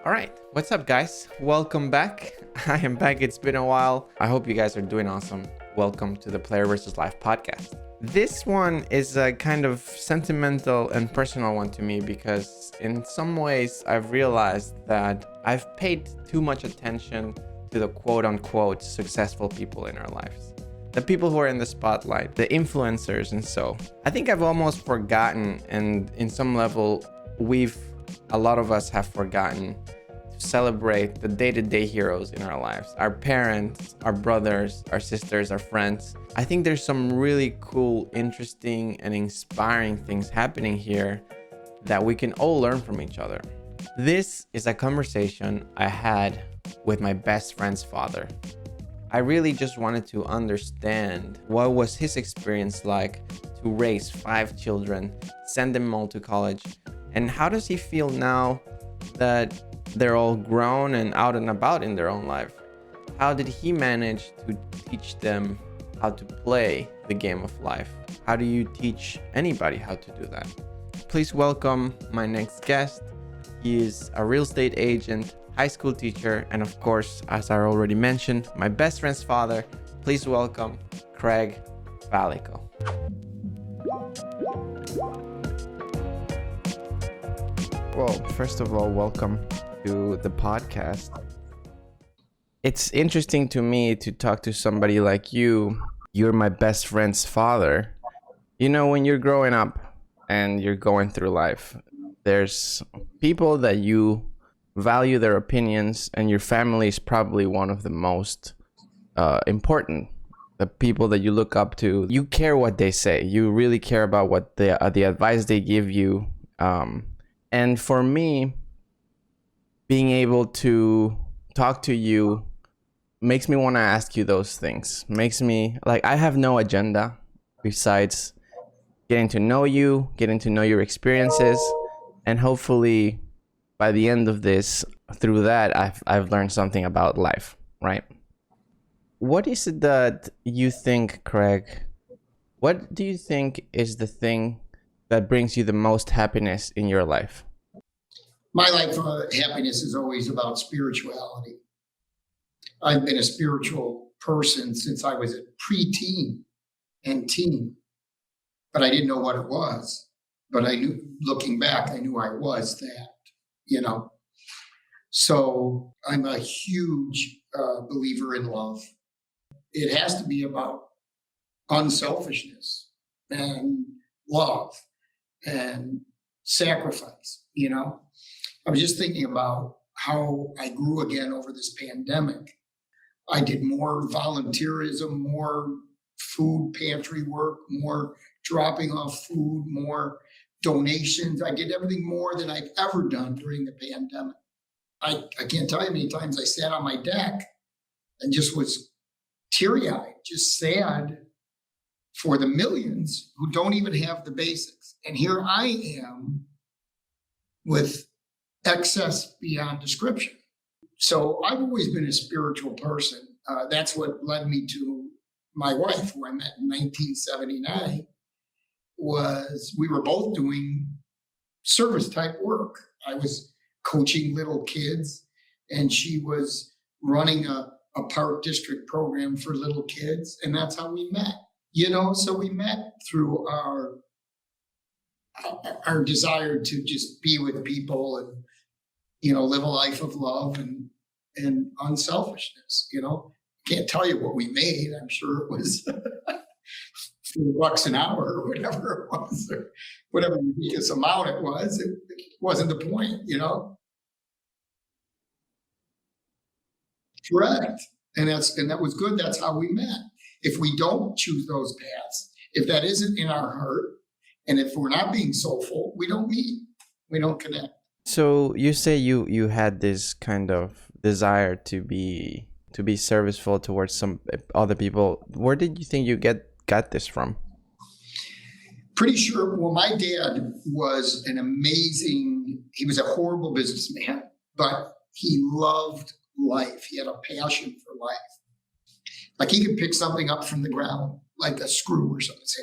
All right, what's up, guys? Welcome back. I am back. It's been a while. I hope you guys are doing awesome. Welcome to the Player vs. Life podcast. This one is a kind of sentimental and personal one to me because in some ways I've realized that I've paid too much attention to the quote-unquote successful people in our lives. The people who are in the spotlight, the influencers and so. I think I've almost forgotten, and in some level a lot of us have forgotten to celebrate the day-to-day heroes in our lives. Our parents, our brothers, our sisters, our friends. I think there's some really cool, interesting, and inspiring things happening here that we can all learn from each other. This is a conversation I had with my best friend's father. I really just wanted to understand what was his experience like to raise 5 children, send them all to college, and how does he feel now that they're all grown and out and about in their own life? How did he manage to teach them how to play the game of life? How do you teach anybody how to do that? Please welcome my next guest. He is a real estate agent, high school teacher, and of course, as I already mentioned, my best friend's father. Please welcome Craig Fallico. Well, first of all, welcome to the podcast. It's interesting to me to talk to somebody like you. You're my best friend's father. You know, when you're growing up and you're going through life, there's people that you value their opinions, and your family is probably one of the most important. The people that you look up to, you care what they say. You really care about what the advice they give you. And for me, being able to talk to you makes me want to ask you those things. Makes me like, I have no agenda besides getting to know you, getting to know your experiences, and hopefully by the end of this, through that, I've learned something about life, right? What is it that you think, Craig? What do you think is the thing that brings you the most happiness in your life? My life happiness is always about spirituality. I've been a spiritual person since I was a preteen and teen, but I didn't know what it was. But I knew, looking back, I knew I was that, you know. So I'm a huge believer in love. It has to be about unselfishness and love and sacrifice, you know. I was just thinking about how I grew again over this pandemic. I did more volunteerism, more food pantry work, more dropping off food, more donations. I did everything more than I've ever done during the pandemic. I can't tell you how many times I sat on my deck and just was teary-eyed, just sad for the millions who don't even have the basics. And here I am with excess beyond description. So I've always been a spiritual person. That's what led me to my wife, who I met in 1979, was we were both doing service type work. I was coaching little kids, and she was running a park district program for little kids. And that's how we met, you know? So we met through our desire to just be with people and, you know, live a life of love and unselfishness, you know. Can't tell you what we made. I'm sure it was $4 an hour or whatever it was, or whatever ridiculous amount it was. It wasn't the point, you know. Correct. And that was good. That's how we met. If we don't choose those paths, if that isn't in our heart, and if we're not being soulful, we don't meet. We don't connect. So you say you had this kind of desire to be serviceful towards some other people. Where did you think you got this from? Pretty sure. Well, my dad was he was a horrible businessman, but he loved life. He had a passion for life. Like he could pick something up from the ground, like a screw or something, and say,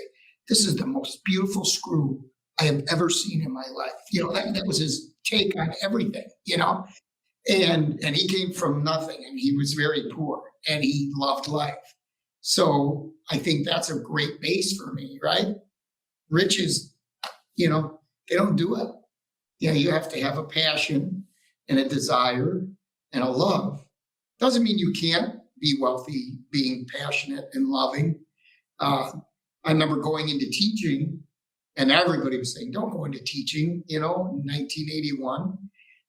"This is the most beautiful screw I have ever seen in my life." You know, that was his take on everything, you know. And he came from nothing, and he was very poor, and he loved life. So I think that's a great base for me, right? Riches, they don't do it. You have to have a passion and a desire and a love. Doesn't mean you can't be wealthy, being passionate and loving. I remember going into teaching, and everybody was saying, don't go into teaching. In 1981,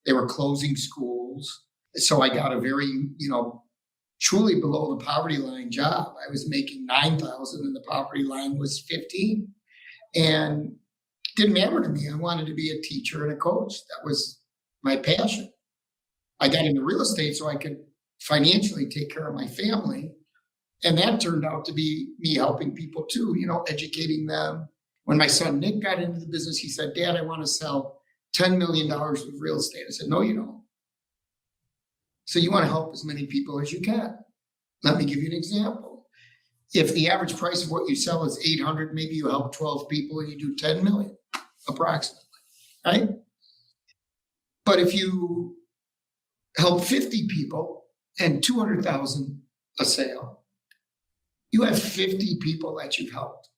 they were closing schools. So I got a very, truly below the poverty line job. I was making $9,000 and the poverty line was 15. And it didn't matter to me. I wanted to be a teacher and a coach. That was my passion. I got into real estate so I could financially take care of my family. And that turned out to be me helping people too, educating them. When my son Nick got into the business, he said, Dad, I want to sell $10 million of real estate. I said, no, you don't. So you want to help as many people as you can. Let me give you an example. If the average price of what you sell is 800, maybe you help 12 people and you do 10 million, approximately, right? But if you help 50 people and 200,000 a sale, you have 50 people that you've helped.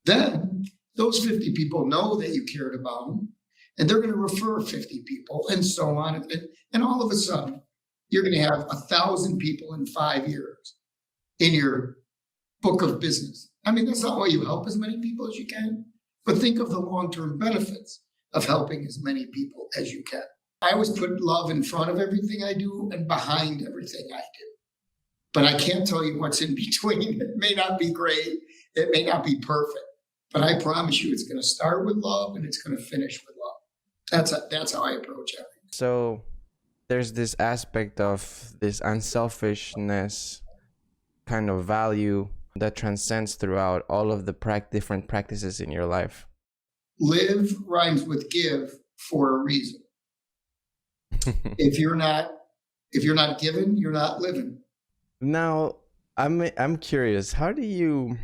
Then those 50 people know that you cared about them, and they're going to refer 50 people, and so on. And all of a sudden, you're going to have 1,000 people in 5 years in your book of business. I mean, that's not why you help as many people as you can, but think of the long-term benefits of helping as many people as you can. I always put love in front of everything I do and behind everything I do. But I can't tell you what's in between. It may not be great. It may not be perfect. But I promise you it's going to start with love and it's going to finish with love. That's how I approach everything. So there's this aspect of this unselfishness kind of value that transcends throughout all of the different practices in your life. Live rhymes with give for a reason. If you're not giving, you're not living. Now, I'm curious, how do you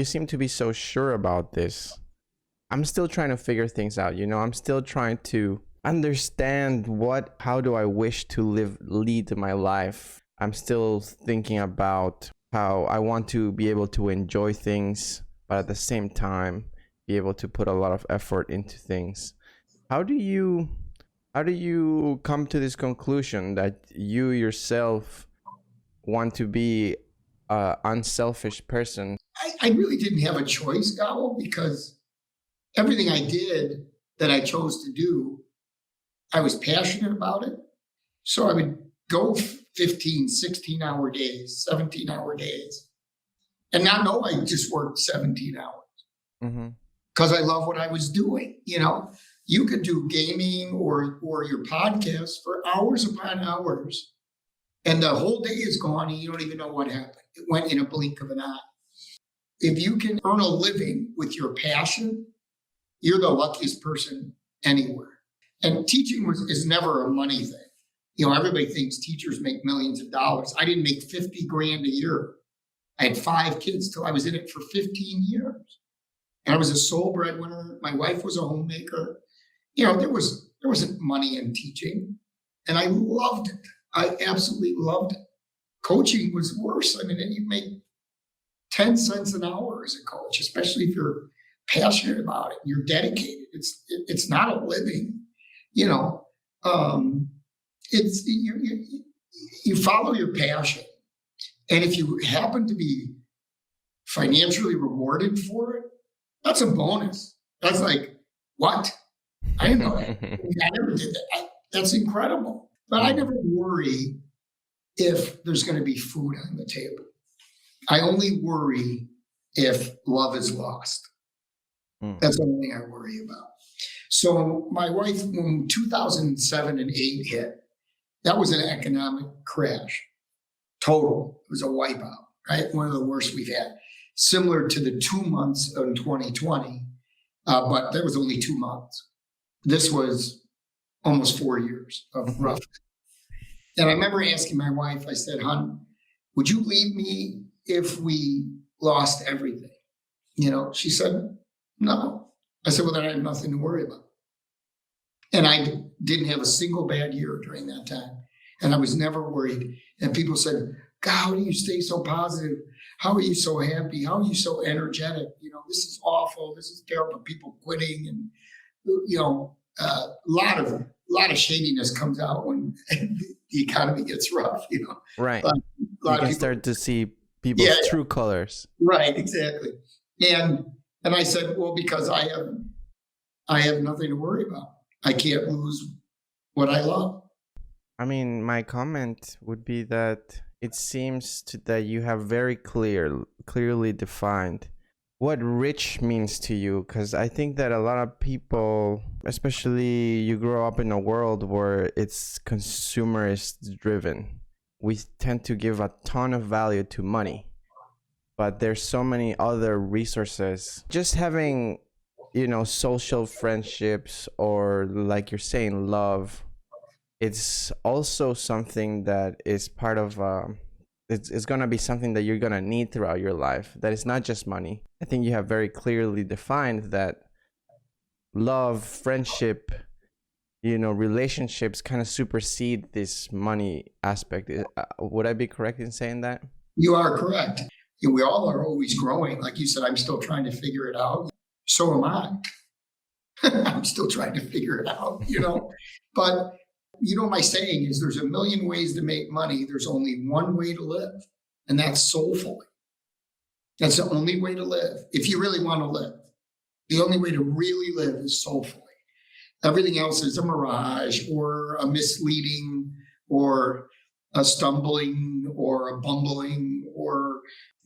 seem to be so sure about this. I'm still trying to figure things out, I'm still trying to understand how do I wish to lead my life. I'm still thinking about how I want to be able to enjoy things, but at the same time, be able to put a lot of effort into things. How do you come to this conclusion that you yourself want to be an unselfish person? I really didn't have a choice, Gabo, because everything I did that I chose to do, I was passionate about it. So I would go 15, 16-hour days, 17-hour days, and not know I just worked 17 hours because I love what I was doing. You could do gaming or your podcast for hours upon hours, and the whole day is gone and you don't even know what happened. It went in a blink of an eye. If you can earn a living with your passion, you're the luckiest person anywhere. And teaching is never a money thing. Everybody thinks teachers make millions of dollars. I didn't make 50 grand a year. I had 5 kids till I was in it for 15 years. And I was a sole breadwinner. My wife was a homemaker. There wasn't money in teaching. And I loved it. I absolutely loved it. Coaching was worse. I mean, you make 10 cents an hour as a coach, especially if you're passionate about it and you're dedicated. It's not a living, it's you follow your passion. And if you happen to be financially rewarded for it, that's a bonus. That's like, what? I didn't know that. I never did that. That's incredible. But I never worry if there's going to be food on the table. I only worry if love is lost. That's the only thing I worry about. So my wife, when 2007 and 8 hit, that was an economic crash. Total. It was a wipeout, right? One of the worst we've had. Similar to the 2 months in 2020, but that was only 2 months. This was almost 4 years of rough. And I remember asking my wife, I said, hon, would you leave me if we lost everything? She said, no. I said, well, then I have nothing to worry about. And I didn't have a single bad year during that time. And I was never worried. And people said, God, how do you stay so positive? How are you so happy? How are you so energetic? This is awful. This is terrible. People quitting, and a lot of shadiness comes out when the economy gets rough. Right. But a lot you of can people start to see people's true colors. Right, exactly. And I said, well, because I have nothing to worry about. I can't lose what I love. I mean, my comment would be that it seems that you have very clearly defined what rich means to you, because I think that a lot of people, especially you grow up in a world where it's consumerist driven, we tend to give a ton of value to money, but there's so many other resources. Just having, social friendships, or like you're saying, love, it's also something that is part of it's going to be something that you're going to need throughout your life, that is not just money. I think you have very clearly defined that love, friendship, relationships kind of supersede this money aspect. Would I be correct in saying that? You are correct. We all are always growing. Like you said, I'm still trying to figure it out. So am I. I'm still trying to figure it out, But my saying is, there's a million ways to make money. There's only one way to live, and that's soulfully. That's the only way to live. If you really want to live, the only way to really live is soulfully. Everything else is a mirage, or a misleading, or a stumbling, or a bumbling,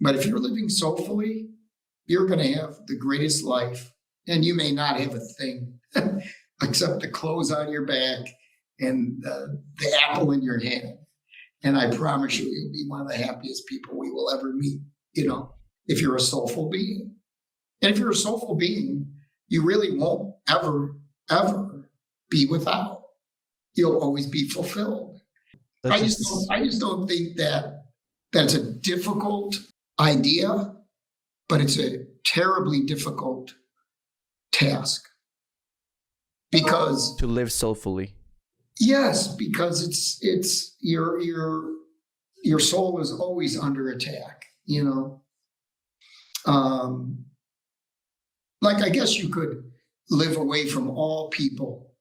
but if you're living soulfully, you're going to have the greatest life. And you may not have a thing except the clothes on your back and the apple in your hand. And I promise you'll be one of the happiest people we will ever meet, if you're a soulful being. And if you're a soulful being, you really won't ever, ever be without. You'll always be fulfilled. I just don't think that that's a difficult idea, but it's a terribly difficult task. Because to live soulfully. Yes, because it's your soul is always under attack, Like, I guess you could live away from all people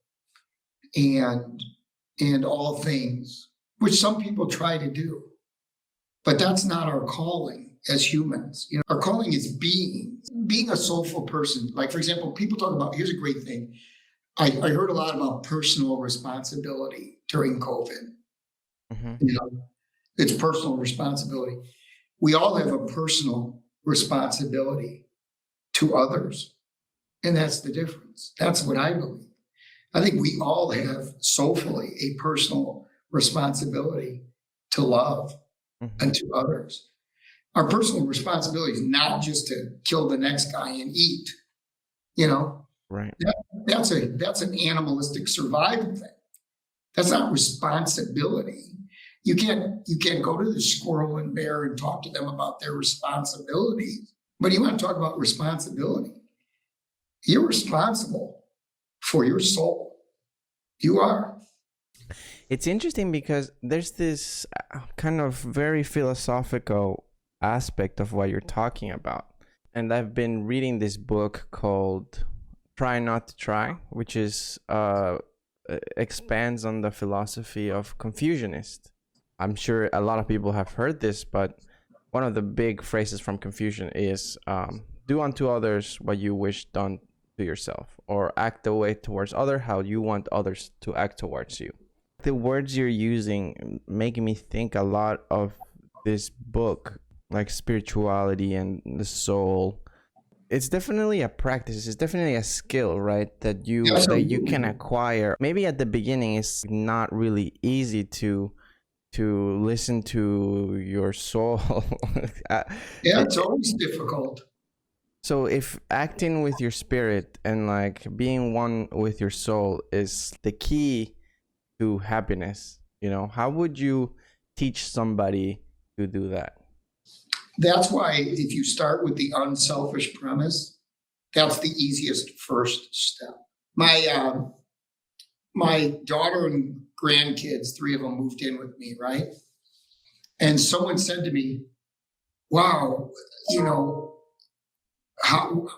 and all things, which some people try to do. But that's not our calling as humans. Our calling is being a soulful person. Like, for example, people talk about, here's a great thing. I heard a lot about personal responsibility during COVID. Mm-hmm. It's personal responsibility. We all have a personal responsibility to others. And that's the difference. That's what I believe. I think we all have soulfully a personal responsibility to love and to others. Our personal responsibility is not just to kill the next guy and eat, Right. That's an animalistic survival thing. That's not responsibility. You can't go to the squirrel and bear and talk to them about their responsibilities. But you want to talk about responsibility. You're responsible for your soul. You are. It's interesting because there's this kind of very philosophical aspect of what you're talking about. And I've been reading this book called Try Not to Try, which is expands on the philosophy of Confucianist. I'm sure a lot of people have heard this, but one of the big phrases from Confucian is do unto others what you wish done to yourself, or act the way towards others how you want others to act towards you. The words you're using make me think a lot of this book, like spirituality and the soul. It's definitely a practice. It's definitely a skill, right? That you can acquire. Maybe at the beginning, it's not really easy to listen to your soul. It's always difficult. So if acting with your spirit and like being one with your soul is the key to happiness, how would you teach somebody to do that? That's why if you start with the unselfish premise, that's the easiest first step. My my daughter and grandkids, 3 of them moved in with me, right? And someone said to me, wow,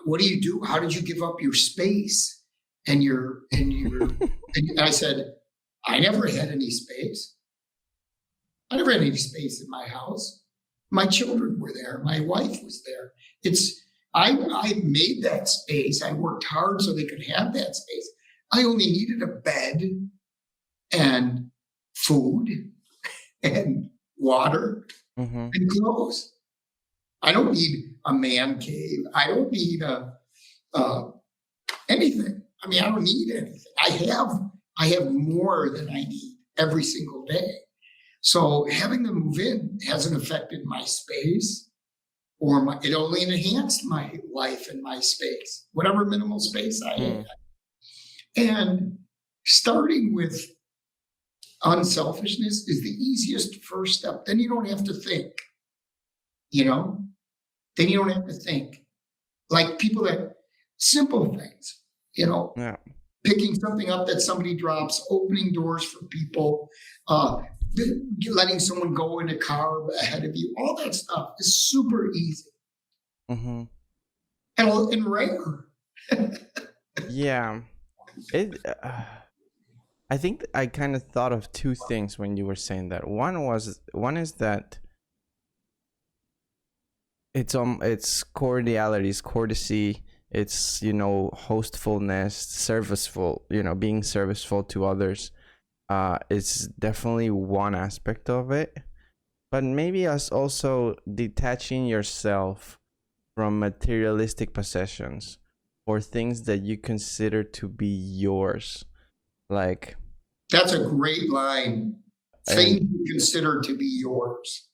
what do you do? How did you give up your space and and I said, I never had any space. I never had any space in my house. My children were there. My wife was there. I made that space. I worked hard so they could have that space. I only needed a bed and food and water and clothes. I don't need a man cave. I don't need anything. I mean, I don't need anything. I have more than I need every single day. So having them move in hasn't affected my space, or it only enhanced my life and my space, whatever minimal space I had. And starting with unselfishness is the easiest first step. Then you don't have to think, Then you don't have to think. Like people simple things, picking something up that somebody drops, opening doors for people, letting someone go in a car ahead of you. All that stuff is super easy. And rare. Yeah. I think I kind of thought of two things when you were saying that. One is that it's cordiality, it's courtesy, it's hostfulness, serviceful, being serviceful to others. It's definitely one aspect of it, but maybe us also detaching yourself from materialistic possessions or things that you consider to be yours. Like, that's a great line. Things you consider to be yours.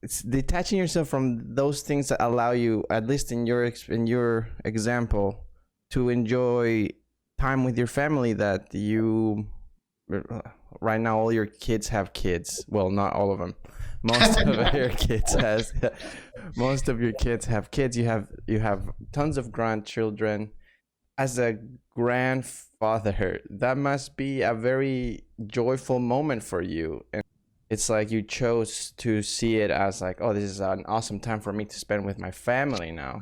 It's detaching yourself from those things that allow you, at least in your example, to enjoy time with your family. That you, right now, all your kids have kids. Well, not all of them. Most of your kids have kids. You have tons of grandchildren. As a grandfather, that must be a very joyful moment for you. And it's like you chose to see it as like, oh, this is an awesome time for me to spend with my family now.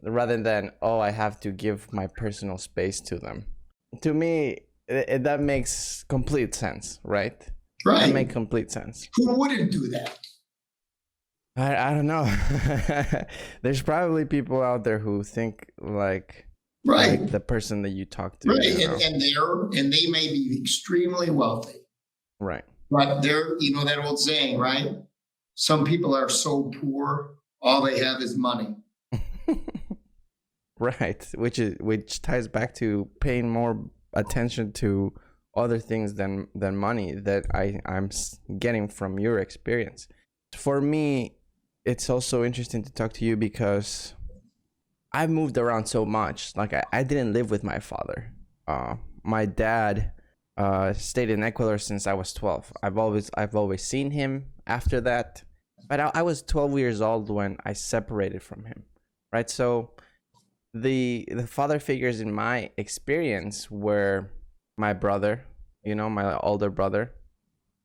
Rather than, oh, I have to give my personal space to them. To me, that makes complete sense, right? Right. That makes complete sense. Who wouldn't do that? I don't know. There's probably people out there who think like the person that you talk to. Right. And they may be extremely wealthy. Right. But they're, that old saying, right? Some people are so poor, all they have is money. Right. Which ties back to paying more attention to other things than money that I'm getting from your experience. For me, it's also interesting to talk to you because I've moved around so much. Like I didn't live with my father. My dad stayed in Ecuador since I was 12. I've always seen him after that, but I was 12 years old when I separated from him, right? So the father figures in my experience were my brother, my older brother,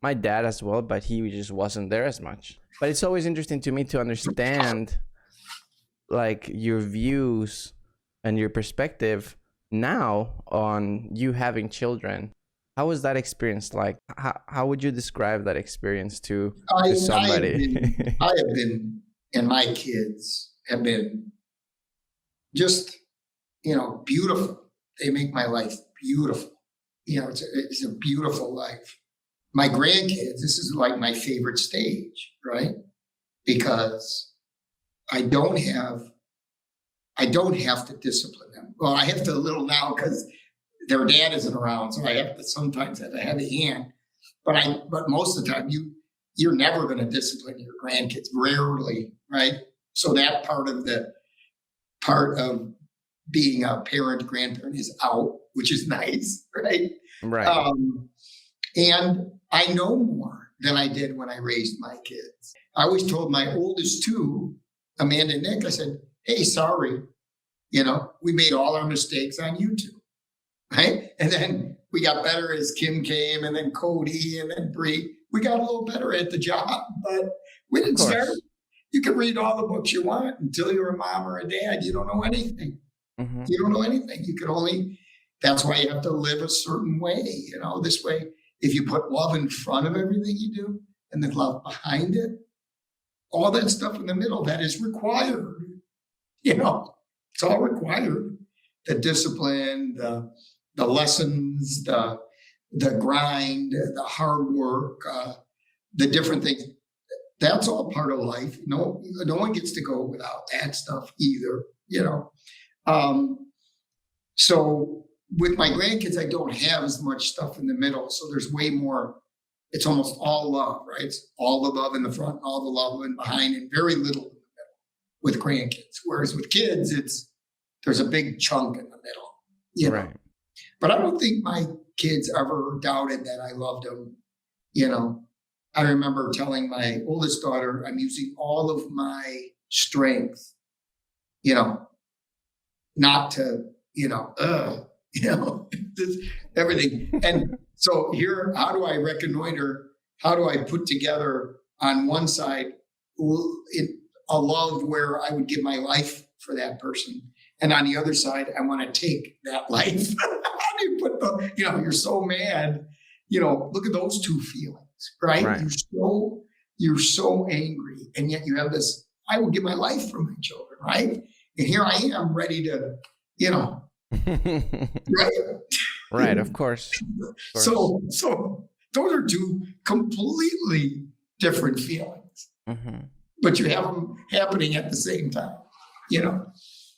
my dad as well, but he just wasn't there as much. But it's always interesting to me to understand like your views and your perspective now on you having children. How was that experience like? How would you describe that experience to somebody? I have been, and my kids have been just, beautiful. They make my life beautiful. It's a beautiful life. My grandkids, this is like my favorite stage, right? Because I don't have to discipline them. Well, I have to a little now because their dad isn't around, so I have to sometimes have a heavy hand. But most of the time, you're never going to discipline your grandkids. Rarely, right? So that part of being a grandparent is out, which is nice, right? Right. And I know more than I did when I raised my kids. I always told my oldest two, Amanda and Nick, I said, hey, sorry, we made all our mistakes on YouTube, right? And then we got better as Kim came, and then Cody, and then Bree. We got a little better at the job, but we didn't start. You could read all the books you want until you're a mom or a dad. You don't know anything. Mm-hmm. You don't know anything. You can only, that's why you have to live a certain way. This way, if you put love in front of everything you do and then love behind it, all that stuff in the middle, that is required. It's all required. The discipline, the lessons, the grind, the hard work, the different things. That's all part of life. No one gets to go without that stuff either, So with my grandkids, I don't have as much stuff in the middle. So there's way more. It's almost all love, right? It's all the love in the front, all the love in behind, and very little in the middle with grandkids. Whereas with kids, there's a big chunk in the middle, Right. But I don't think my kids ever doubted that I loved them. I remember telling my oldest daughter, I'm using all of my strength, not to, everything. And so here, how do I reconnoiter? How do I put together on one side a love where I would give my life for that person? And on the other side, I want to take that life. How do you put you're so mad, look at those two feelings, right? You're so angry. And yet you have this, I will give my life for my children, right? And here I am ready to, right? Right, of course. So those are two completely different feelings, mm-hmm. but you have them happening at the same time,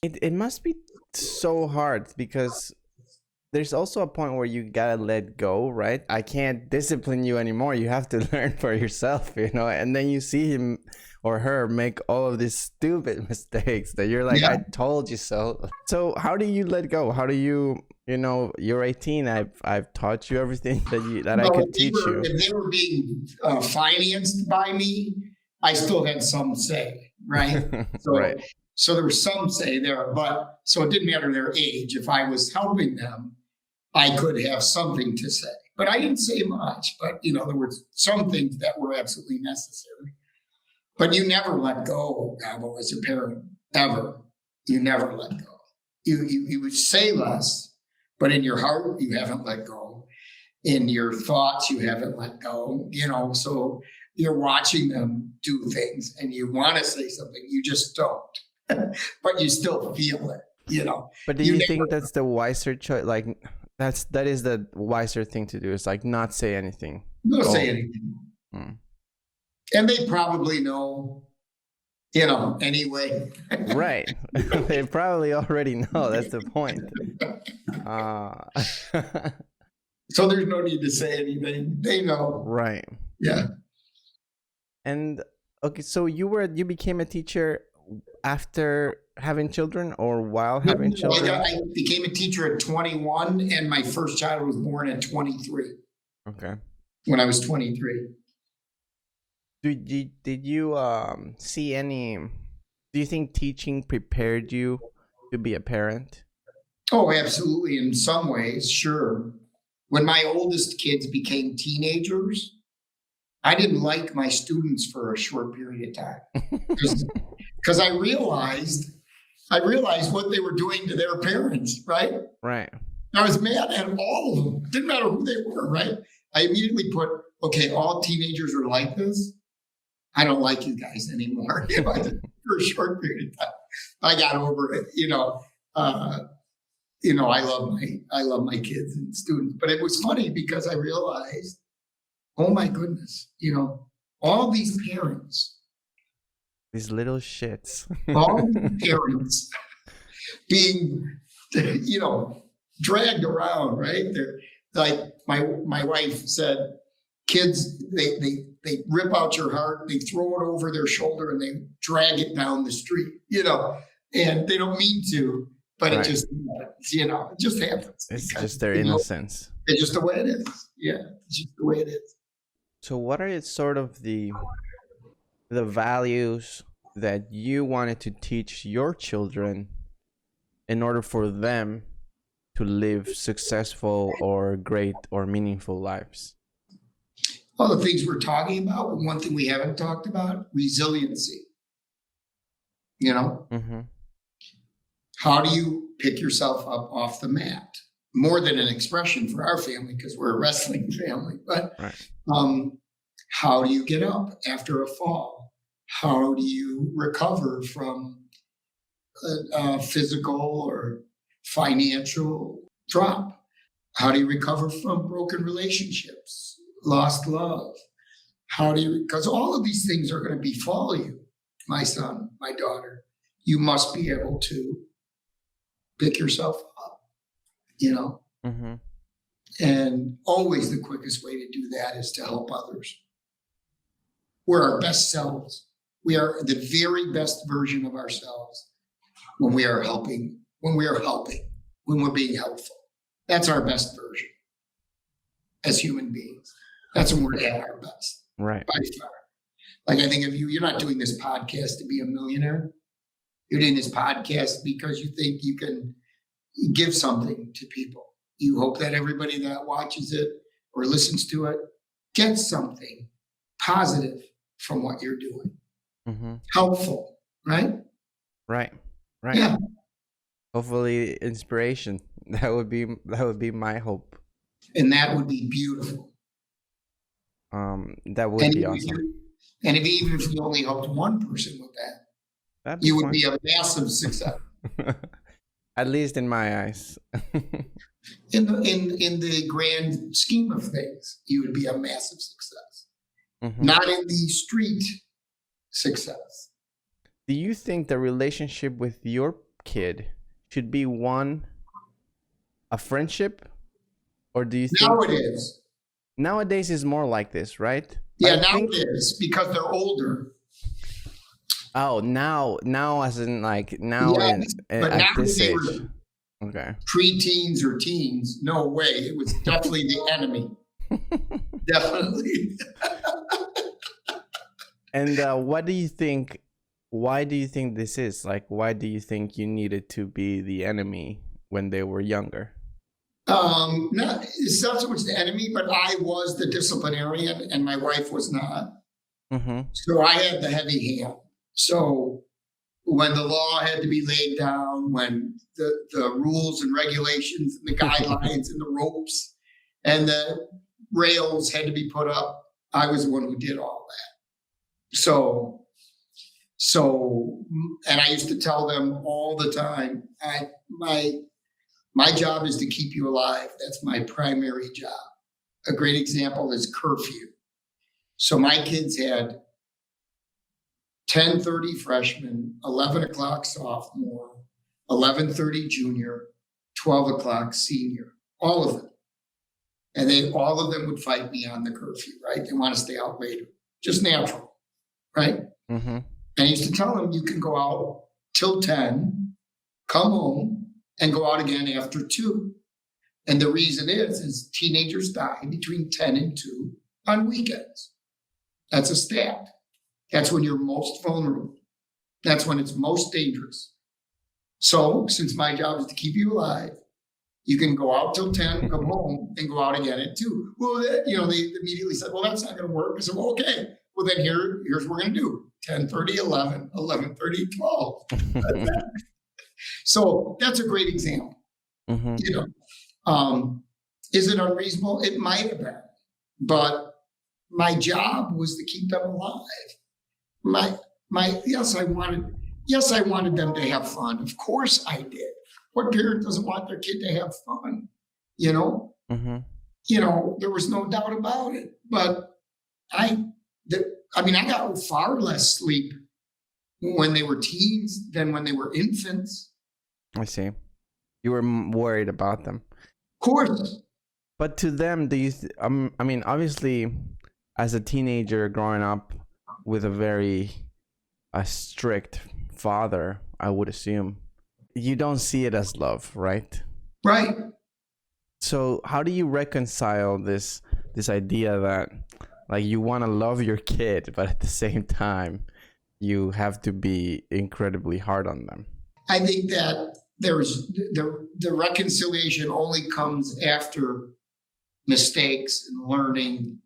It must be so hard because there's also a point where you gotta let go, right? I can't discipline you anymore. You have to learn for yourself, and then you see him or her make all of these stupid mistakes that you're like, I told you so. So how do you let go? How do you, you're 18. I've taught you everything that I could teach you. If they were being financed by me, I still had some say, right? So, right. So there was some say there, but so it didn't matter their age. If I was helping them, I could have something to say, but I didn't say much. But there were some things that were absolutely necessary. But you never let go, Gabo, as a parent, ever. You never let go. You would say less, but in your heart, you haven't let go. In your thoughts, you haven't let go. So you're watching them do things, and you want to say something, you just don't. But you still feel it, But do you think that's the wiser choice? Like that is the wiser thing to do. It's like not say anything. Don't say anything. And they probably know, anyway. Right. They probably already know. That's the point. So there's no need to say anything. They know. Right. Yeah. And okay, so you became a teacher after having children or while having children? I became a teacher at 21, and my first child was born at 23. Okay. When I was 23. Did you see any? Do you think teaching prepared you to be a parent? Oh, absolutely. In some ways, sure. When my oldest kids became teenagers, I didn't like my students for a short period of time because I realized what they were doing to their parents, right? Right. I was mad at all of them. It didn't matter who they were, right? I immediately put, okay, all teenagers are like this. I don't like you guys anymore. For a short period of time, I got over it. I love my kids and students, but it was funny because I realized, oh my goodness, all these parents, these little shits, all these parents being, dragged around, right? They're like my wife said, kids, they rip out your heart, they throw it over their shoulder, and they drag it down the street, and they don't mean to, but It just, it just happens. It's just their innocence. It's just the way it is. Yeah, it's just the way it is. So what are sort of the values that you wanted to teach your children in order for them to live successful or great or meaningful lives? All the things we're talking about, one thing we haven't talked about, resiliency. Mm-hmm. How do you pick yourself up off the mat? More than an expression for our family, because we're a wrestling family, but Right. How do you get up after a fall? How do you recover from a physical or financial drop? How do you recover from broken relationships, lost love? Because all of these things are going to befall you, my son, my daughter. You must be able to pick yourself up, Mm-hmm. And always the quickest way to do that is to help others. We're our best selves. We are the very best version of ourselves when we are helping, when we're being helpful. That's our best version as human beings. That's when we're at our best. Right. By far. Like, I think you're not doing this podcast to be a millionaire. You're doing this podcast because you think you can give something to people. You hope that everybody that watches it or listens to it gets something positive from what you're doing. Mm-hmm. Helpful, right? Right. Yeah. Hopefully inspiration. That would be my hope. And that would be beautiful. That would be awesome. Even if you only helped one person with that, you would be a massive success. At least in my eyes. In the grand scheme of things, you would be a massive success. Mm-hmm. Not in the street success. Do you think the relationship with your kid should be a friendship? Or do you think nowadays is more like this, right? Yeah, it is because they're older. Oh, now as in like now at this age. Okay. Pre-teens or teens, no way. It was definitely the enemy. Definitely. And what do you think? Why do you think this is? Like, why do you think you needed to be the enemy when they were younger? It's not so much the enemy, but I was the disciplinarian and my wife was not. Mm-hmm. So I had the heavy hand. So when the law had to be laid down, when the rules and regulations and the guidelines and the ropes and the rails had to be put up, I was the one who did all that. So, and I used to tell them all the time, my job is to keep you alive. That's my primary job. A great example is curfew. So my kids had 10:30 freshman, 11 o'clock sophomore, 11:30 junior, 12 o'clock senior, all of them. And all of them would fight me on the curfew, right? They want to stay out later, just natural, right? Mm-hmm. And I used to tell them, you can go out till 10, come home, and go out again after 2. And the reason is teenagers die between 10 and 2 on weekends. That's a stat. That's when you're most vulnerable. That's when it's most dangerous. So since my job is to keep you alive, you can go out till 10, come home, and go out again at 2. Well, they immediately said, well, that's not going to work. I said, well, okay. Well, then here's what we're going to do. 10:30, 11, 11:30, 12. So that's a great example. Mm-hmm. Is it unreasonable? It might have been, but my job was to keep them alive. Yes, I wanted them to have fun. Of course I did. What parent doesn't want their kid to have fun? Mm-hmm. There was no doubt about it. But I got far less sleep when they were teens than when they were infants. I see. You were worried about them. Of course. But to them, do you? Obviously, as a teenager growing up with a very strict father, I would assume you don't see it as love, right? Right. So how do you reconcile this idea that like you want to love your kid, but at the same time you have to be incredibly hard on them? I think that the reconciliation only comes after mistakes and learning,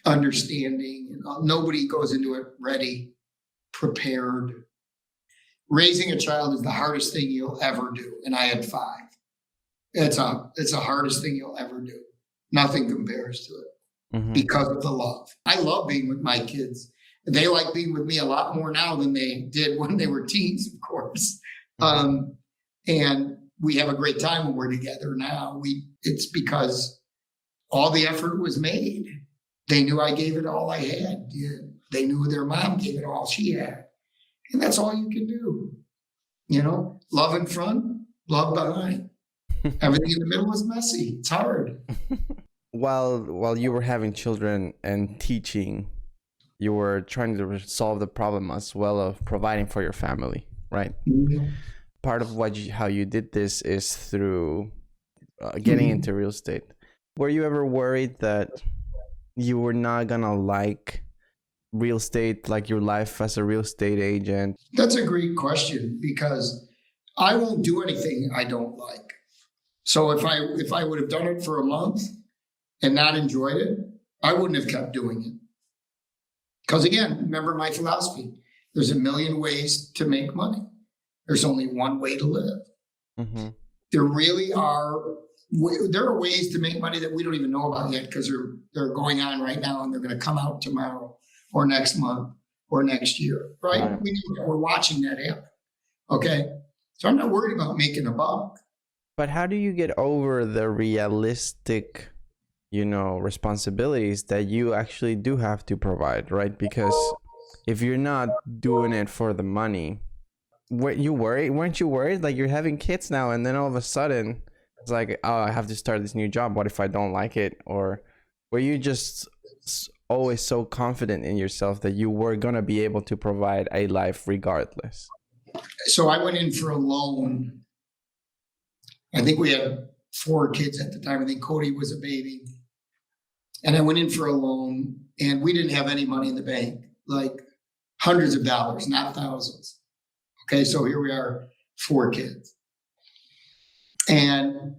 understanding. Nobody goes into it ready, prepared. Raising a child is the hardest thing you'll ever do. And I had 5. It's the hardest thing you'll ever do. Nothing compares to it because of the love. I love being with my kids. They like being with me a lot more now than they did when they were teens, of course. And we have a great time when we're together now. It's because all the effort was made. They knew I gave it all I had. They knew their mom gave it all she had. And that's all you can do. Love in front, love behind. Everything in the middle is messy. It's hard. While you were having children and teaching, you were trying to solve the problem as well of providing for your family, right? Mm-hmm. Part of how you did this is through getting into real estate. Were you ever worried that you were not gonna like real estate, like your life as a real estate agent? That's a great question, because I won't do anything I don't like. So if I would have done it for a month and not enjoyed it, I wouldn't have kept doing it. Because again, remember my philosophy, there's a million ways to make money. There's only one way to live. Mm-hmm. There are ways to make money that we don't even know about yet, because they're going on right now, and they're going to come out tomorrow or next month or next year, right? We're watching that happen. Okay. So I'm not worried about making a buck. But how do you get over the realistic, responsibilities that you actually do have to provide, right? Because if you're not doing it for the money, weren't you worried? Like, you're having kids now, and then all of a sudden it's like, oh, I have to start this new job. What if I don't like it? Or were you just always so confident in yourself that you were going to be able to provide a life regardless? So I went in for a loan. I think we had 4 kids at the time. I think Cody was a baby. And I went in for a loan, and we didn't have any money in the bank, like hundreds of dollars, not thousands. Okay, so here we are, 4 kids. And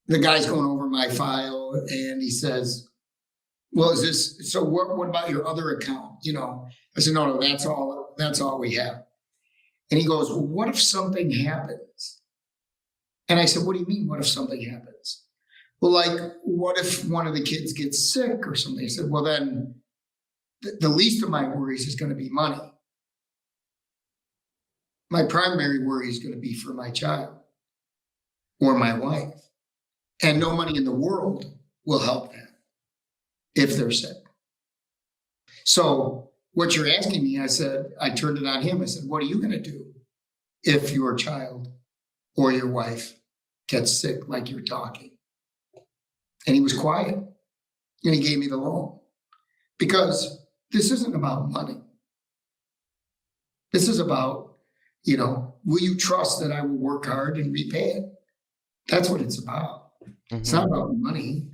the guy's going over my file, and he says, well, what about your other account? I said, no, that's all we have. And he goes, well, what if something happens? And I said, what do you mean, what if something happens? Well, like, what if one of the kids gets sick or something? He said, well, then the least of my worries is going to be money. My primary worry is going to be for my child or my wife. And no money in the world will help them if they're sick. So what you're asking me, I turned it on him. I said, what are you going to do if your child or your wife gets sick like you're talking? And he was quiet, and he gave me the loan, because this isn't about money. This is about, will you trust that I will work hard and repay it? That's what it's about. Mm-hmm. It's not about money.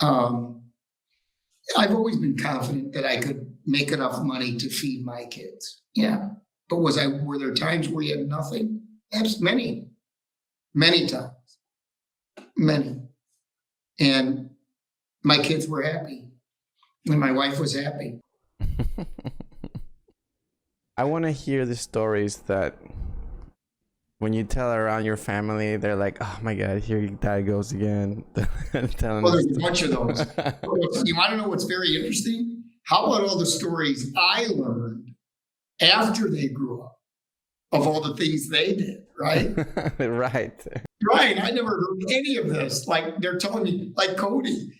I've always been confident that I could make enough money to feed my kids. Yeah. But were there times where you had nothing? Many times. Many. And my kids were happy. And my wife was happy. I want to hear the stories that when you tell around your family, they're like, oh my God, here Dad goes again. Well, there's a bunch of those. You want to know what's very interesting? How about all the stories I learned after they grew up of all the things they did, right? Right. I never heard any of this. Like, they're telling me, like Cody,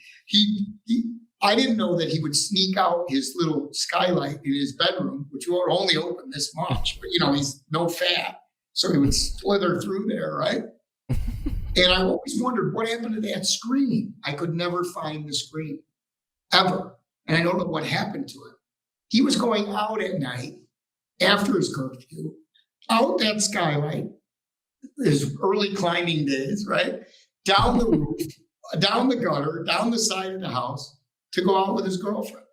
I didn't know that he would sneak out his little skylight in his bedroom, which would only open this much, but he's no fat. So he would slither through there, right? And I always wondered what happened to that screen. I could never find the screen, ever. And I don't know what happened to it. He was going out at night after his curfew, out that skylight, his early climbing days, right? Down the roof, down the gutter, down the side of the house to go out with his girlfriend.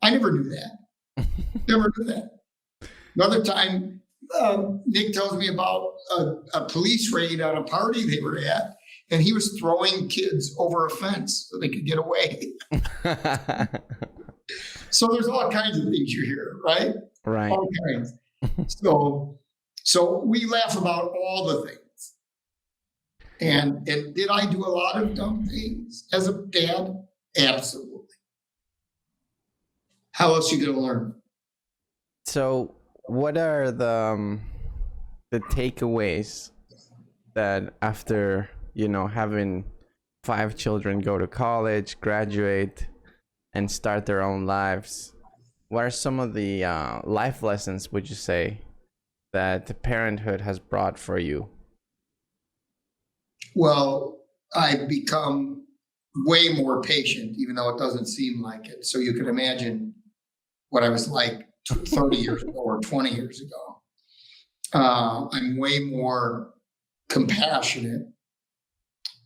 I never knew that. Never knew that. Another time, Nick tells me about a police raid on a party they were at, and he was throwing kids over a fence so they could get away. So there's all kinds of things you hear, right? Right. All kinds. So we laugh about all the things. And did I do a lot of dumb things as a dad? Absolutely. How else are you going to learn? So what are the takeaways that after, having 5 children go to college, graduate, and start their own lives, what are some of the life lessons, would you say, that parenthood has brought for you? Well, I've become way more patient, even though it doesn't seem like it. So you can imagine what I was like 30 years ago or 20 years ago. I'm way more compassionate,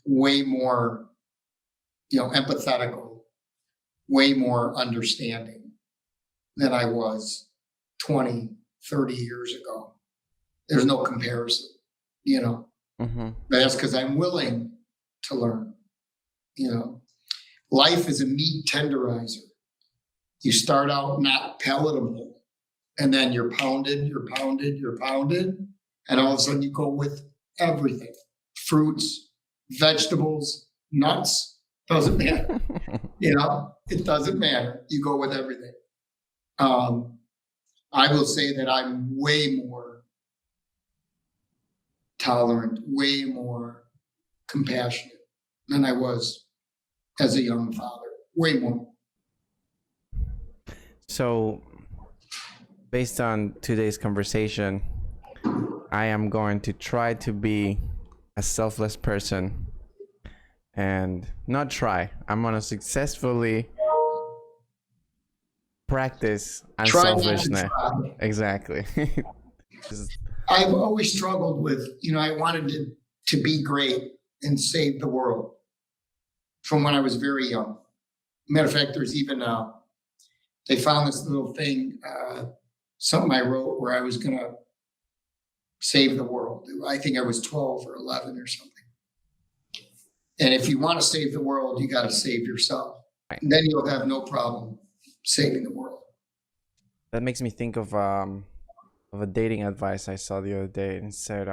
way more, empathetical, way more understanding than I was 20, 30 years ago. There's no comparison, Mm-hmm. But that's because I'm willing to learn. Life is a meat tenderizer. You start out not palatable, and then you're pounded, and all of a sudden you go with everything: fruits, vegetables, nuts. Doesn't matter. It doesn't matter. You go with everything. I will say that I'm way more tolerant, way more compassionate than I was as a young father. Way more. So, based on today's conversation, I am going to try to be a selfless person, and not try. I'm going to successfully practice unselfishness. Exactly. I've always struggled with, I wanted to be great and save the world from when I was very young. Matter of fact, there's even, they found this little thing, something I wrote where I was going to save the world. I think I was 12 or 11 or something. And if you want to save the world, you got to save yourself. Right. And then you'll have no problem saving the world. That makes me think of a dating advice I saw the other day, and it said,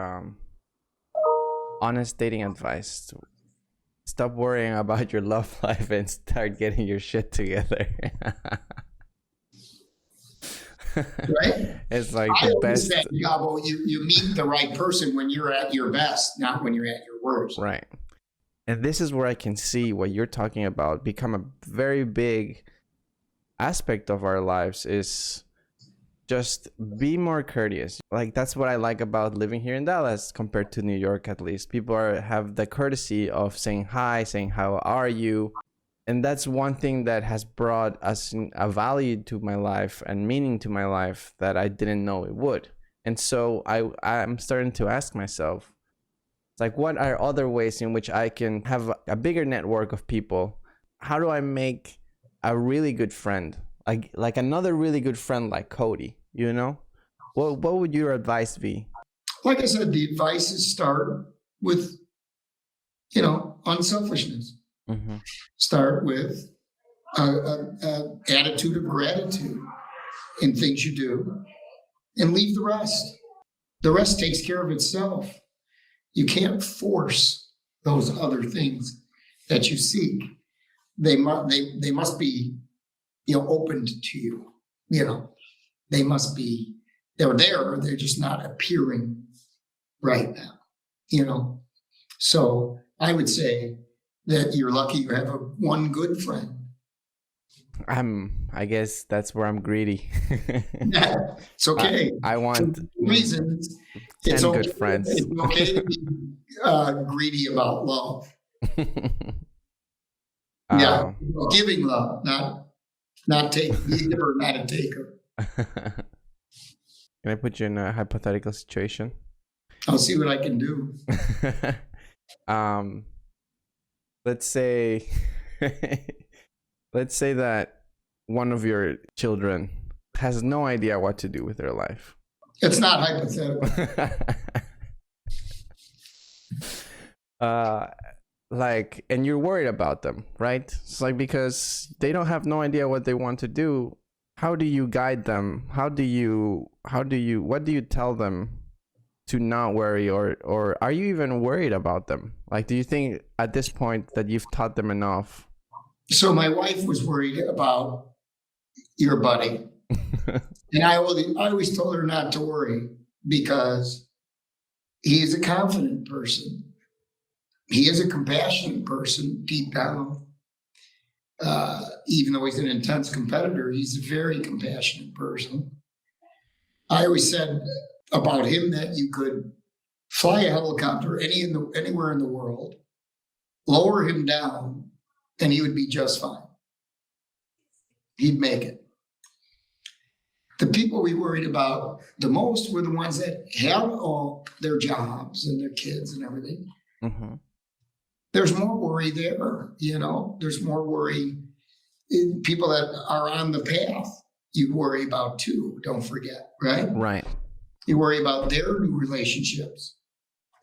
honest dating advice: stop worrying about your love life and start getting your shit together. Right? It's like the best. Say, Gabo, you meet the right person when you're at your best, not when you're at your worst. Right. And this is where I can see what you're talking about become a very big aspect of our lives, is just be more courteous. Like, that's what I like about living here in Dallas compared to New York. At least people have the courtesy of saying hi, saying how are you, and that's one thing that has brought us a value to my life and meaning to my life that I didn't know it would. And so I'm starting to ask myself, it's like, what are other ways in which I can have a bigger network of people? How do I make a really good friend, like another really good friend like Cody? What would your advice be? Like I said, the advice is start with, unselfishness. Mm-hmm. Start with an attitude of gratitude in things you do, and leave the rest. The rest takes care of itself. You can't force those other things that you seek. They must be, opened to you. They must be. They're there. They're just not appearing right now. So I would say that you're lucky you have one good friend. I guess that's where I'm greedy. Yeah, it's okay. I want reasons. 10 It's okay, good friends. It's okay to be greedy about love. Yeah, giving love, not taking. Neither, not a taker. Can I put you in a hypothetical situation? I'll see what I can do. Let's say that one of your children has no idea what to do with their life. It's not hypothetical. Like, and you're worried about them, right? It's like, because they don't have no idea what they want to do. How do you guide them? What do you tell them to not worry, or are you even worried about them? Like, do you think at this point that you've taught them enough? So my wife was worried about your buddy. And I always told her not to worry because he is a confident person. He is a compassionate person deep down. Even though he's an intense competitor, he's a very compassionate person. I always said about him that you could fly a helicopter anywhere in the world, lower him down, and he would be just fine. He'd make it. The people we worried about the most were the ones that had all their jobs and their kids and everything. Mm-hmm. There's more worry there, there's more worry in people that are on the path. You worry about too, don't forget, right? Right. You worry about their new relationships,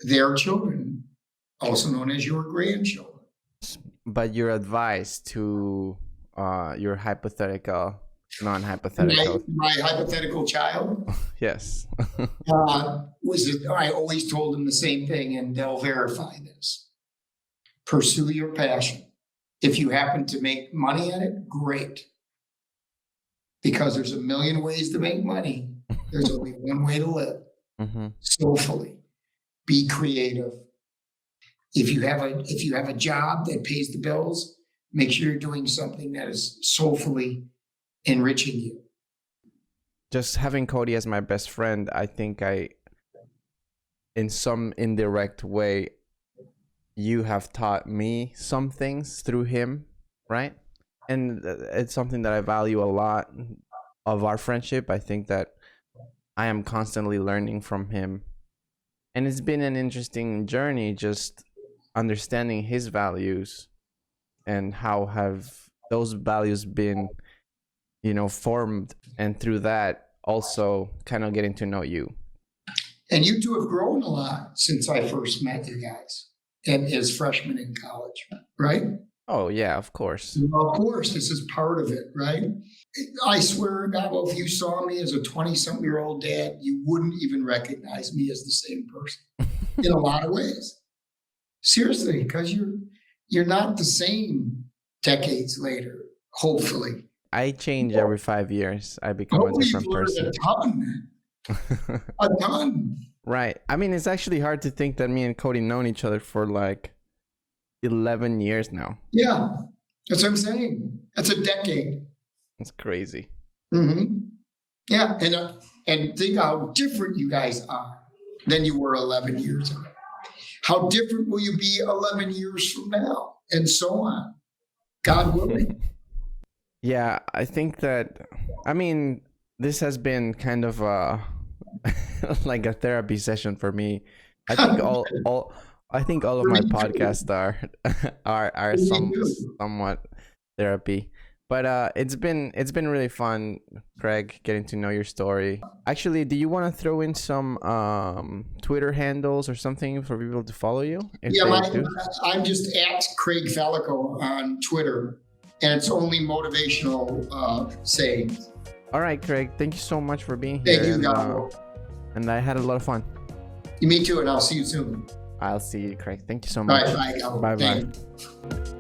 their children, also known as your grandchildren. But your advice to your hypothetical, non-hypothetical, my hypothetical child, yes, I always told them the same thing, and they'll verify this. Pursue your passion. If you happen to make money at it, great. Because there's a million ways to make money. There's only one way to live. Mm-hmm. Soulfully. Be creative. If you have a job that pays the bills, make sure you're doing something that is soulfully enriching you. Just having Cody as my best friend, I think in some indirect way, you have taught me some things through him, right? And it's something that I value a lot of our friendship. I think that I am constantly learning from him. And it's been an interesting journey, just understanding his values and how have those values been, formed. And through that, also kind of getting to know you. And you two have grown a lot since I first met you guys and as freshmen in college, right? Oh, yeah, of course. Of course, this is part of it, right? I swear to God, well, if you saw me as a 20-something-year-old dad, you wouldn't even recognize me as the same person in a lot of ways. Seriously, because you're not the same decades later, hopefully. I change every 5 years. I become a different person. A ton. Right. I mean, it's actually hard to think that me and Cody known each other for like 11 years now. Yeah, that's what I'm saying. That's a decade. That's crazy. Mm-hmm. Yeah, and think how different you guys are than you were 11 years ago. How different will you be 11 years from now, and so on. God willing. Yeah, I think that, this has been kind of like a therapy session for me. I think all of my podcasts are somewhat therapy. But it's been really fun, Craig, getting to know your story. Actually, do you want to throw in some Twitter handles or something for people to follow you? I'm just at Craig Fallico on Twitter, and it's only motivational sayings. All right, Craig. Thank you so much for being here. Thank you, and I had a lot of fun. Me too, and I'll see you soon. I'll see you, Craig. Thank you so much. All right, bye. Bye-bye.